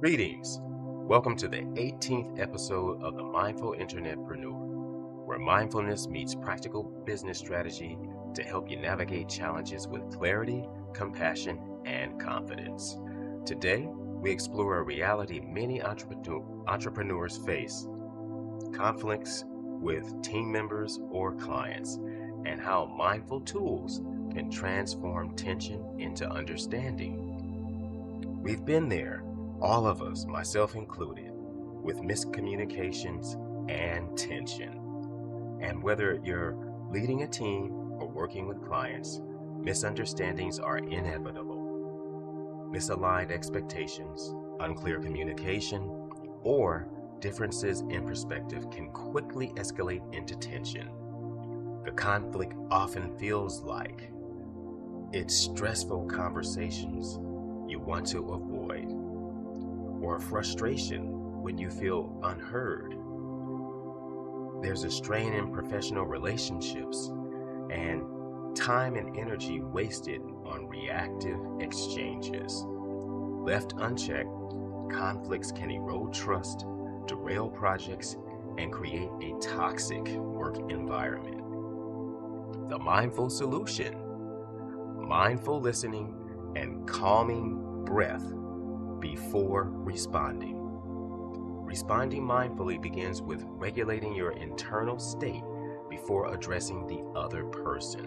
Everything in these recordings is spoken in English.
Greetings. Welcome to the 18th episode of the Mindful Internetpreneur, where mindfulness meets practical business strategy to help you navigate challenges with clarity, compassion, and confidence. Today, we explore a reality many entrepreneurs face: conflicts with team members or clients, and how mindful tools can transform tension into understanding. We've been there, all of us, myself included, with miscommunications and tension. And whether you're leading a team or working with clients, misunderstandings are inevitable. Misaligned expectations, unclear communication, or differences in perspective can quickly escalate into tension. The conflict often feels like it's stressful conversations you want to avoid, or frustration when you feel unheard. There's a strain in professional relationships and time and energy wasted on reactive exchanges. Left unchecked, conflicts can erode trust, derail projects, and create a toxic work environment. The mindful solution: mindful listening and calming breath before responding. Responding mindfully begins with regulating your internal state before addressing the other person.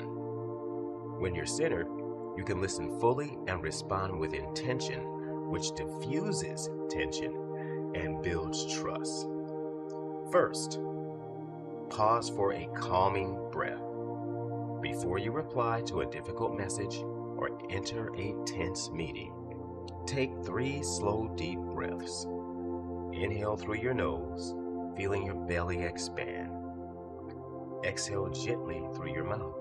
When you're centered, you can listen fully and respond with intention, which diffuses tension and builds trust. First, pause for a calming breath. Before you reply to a difficult message or enter a tense meeting, take 3 slow, deep breaths. Inhale through your nose, feeling your belly expand. Exhale gently through your mouth,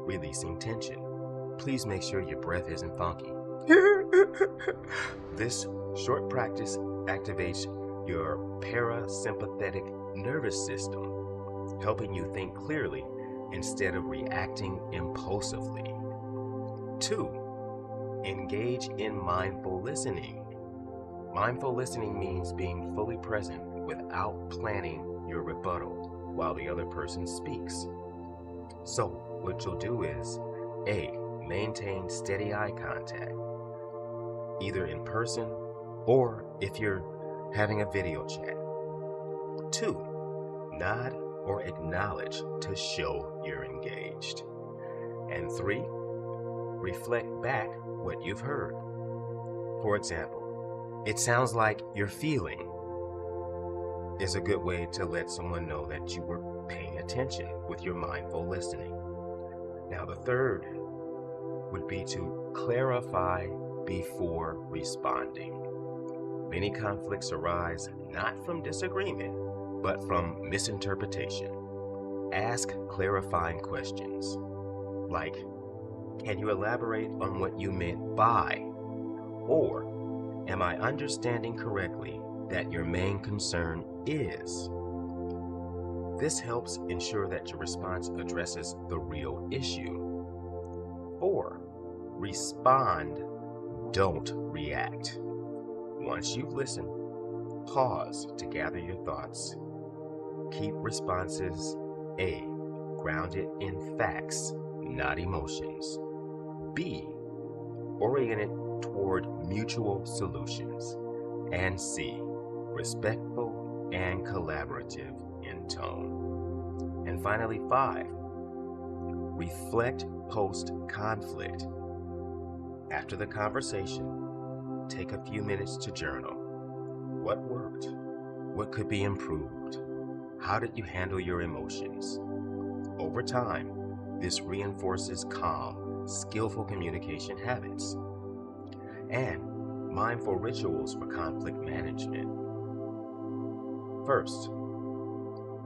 releasing tension. Please make sure your breath isn't funky. This short practice activates your parasympathetic nervous system, helping you think clearly instead of reacting impulsively. 2. Engage in mindful listening. Mindful listening means being fully present without planning your rebuttal while the other person speaks. So, what you'll do is: A. Maintain steady eye contact, either in person or if you're having a video chat. 2. Nod or acknowledge to show you're engaged. And 3. Reflect back what you've heard. For example, "It sounds like you're feeling," is a good way to let someone know that you were paying attention with your mindful listening. Now, the third would be to clarify before responding. Many conflicts arise not from disagreement, but from misinterpretation. Ask clarifying questions like, "Can you elaborate on what you meant by?" Or, "Am I understanding correctly that your main concern is?" This helps ensure that your response addresses the real issue. 4. Respond, don't react. Once you've listened, pause to gather your thoughts. Keep responses: A. Grounded in facts, not emotions. B. Oriented toward mutual solutions. And C. Respectful and collaborative in tone. And finally, 5. Reflect post-conflict. After the conversation, take a few minutes to journal. What worked? What could be improved? How did you handle your emotions? Over time, this reinforces calm, skillful communication habits and mindful rituals for conflict management. First,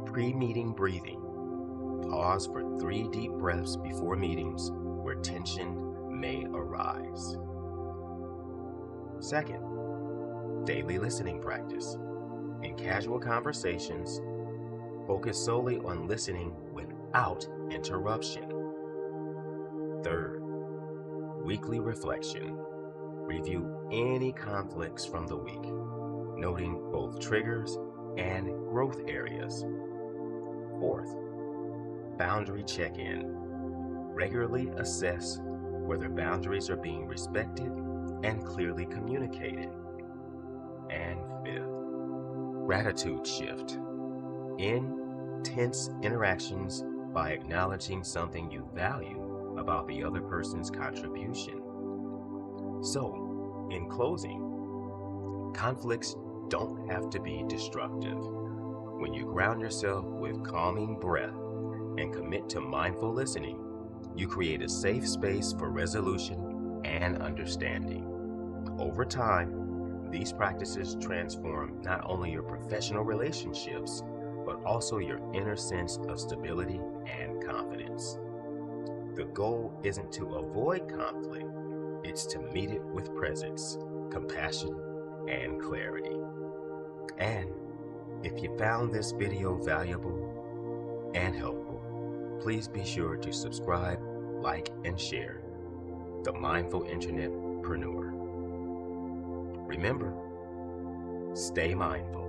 pre-meeting breathing. Pause for 3 deep breaths before meetings where tension may arise. Second, daily listening practice. In casual conversations, focus solely on listening without interruption. Third, weekly reflection. Review any conflicts from the week. noting both triggers and growth areas. Fourth, boundary check-in. Regularly assess whether boundaries are being respected and clearly communicated. And fifth, gratitude shift. End tense interactions by acknowledging something you value about the other person's contribution. So, in closing, conflicts don't have to be destructive. When you ground yourself with calming breath and commit to mindful listening, you create a safe space for resolution and understanding. Over time, these practices transform not only your professional relationships, but also your inner sense of stability and confidence. The goal isn't to avoid conflict, it's to meet it with presence, compassion, and clarity. And if you found this video valuable and helpful, please be sure to subscribe, like, and share. The Mindful Internetpreneur. Remember, stay mindful.